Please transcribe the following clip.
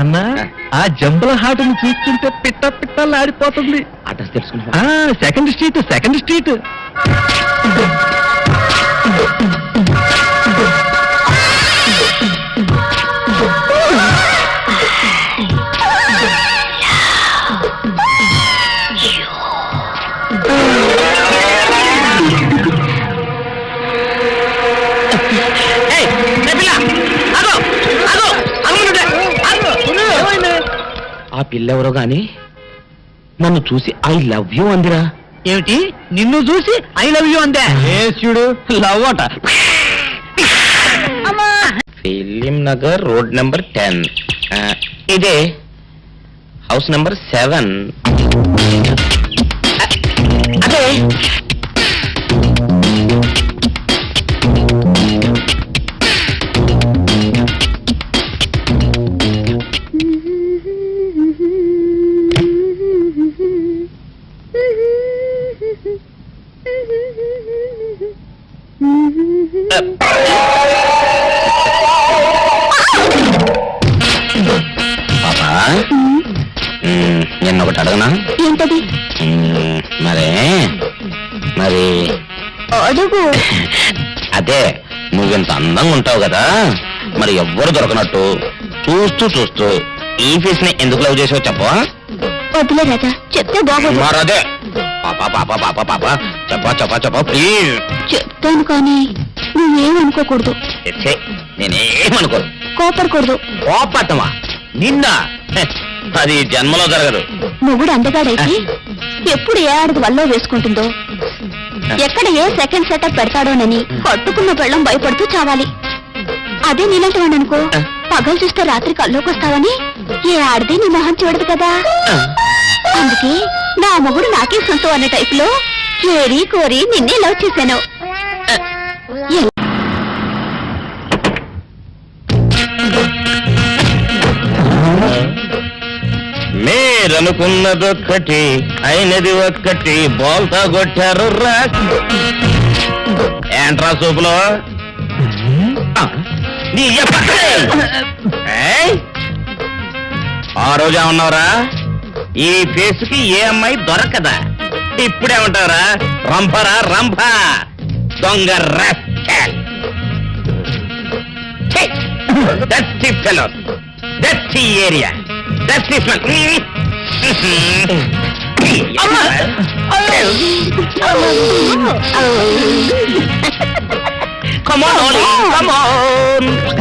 అన్నా ఆ జంబల హాటును చూస్తుంటే పిట్ట పిట్టలు ఆడిపోతుంది. అడ్రస్ తెలుసుకుంటా. Second street. ఆ పిల్లెవరో గాని నన్ను చూసి ఐ లవ్ యూ అందిరా. ఏమిటి నిన్ను చూసి ఐ లవ్ యూ అందే? చూడు లవ్ అట. Film Nagar road number 10. ఇదే హౌస్ నెంబర్ 7. అదే నిన్న ఒకటి అడగనా? ఏంటది? మరి అడుగు. అదే నువ్వెంత అందంగా ఉంటావు కదా, మరి ఎవ్వరు దొరకనట్టు చూస్తూ ఈ ఫీస్ ని ఎందుకు లవ్ చేసావు చెప్పవా? వద్దులే రాజా, చెప్తే బాగోదు. మరదే చెప్పా ప్లీజ్. చెప్తాను కానీ నువ్వేమనుకోకూడదు. నేనేమనుకోను. కోపడకూడదు. కోపట్టమా? నిన్న అది జన్మలో జరగదు. మొగుడు అందగాడైతే ఎప్పుడు ఏ ఆడది వల్ల వేసుకుంటుందో, ఎక్కడ ఏ సెకండ్ సెటప్ పెడతాడోనని కట్టుకున్న పెళ్ళం భయపడుతూ చావాలి. అదే నీలాంటి వాడు అనుకో, పగలు చూస్తే రాత్రి కల్లోకొస్తావని ఏ ఆడది నీ మొహం చూడదు కదా. అందుకే నా మొగుడు నాకే సొంతం అనే టైప్ లో ఏరి కోరి నిన్నే లవ్ చేశాను. మీరనుకున్నదొక్కటి అయినది ఒక్కటి, బోల్తా కొట్టారు రా. ఏంట్రా సూపులో ఆ రోజా ఉన్నావురా? ఈ ఫేస్ కి ఏ అమ్మాయి దొరకదా? ఇప్పుడేమంటావురా? రంభరా రంభ దొంగ rascal. That's the fellow. That's the area. That's this one. Come on, Ollie. Come on.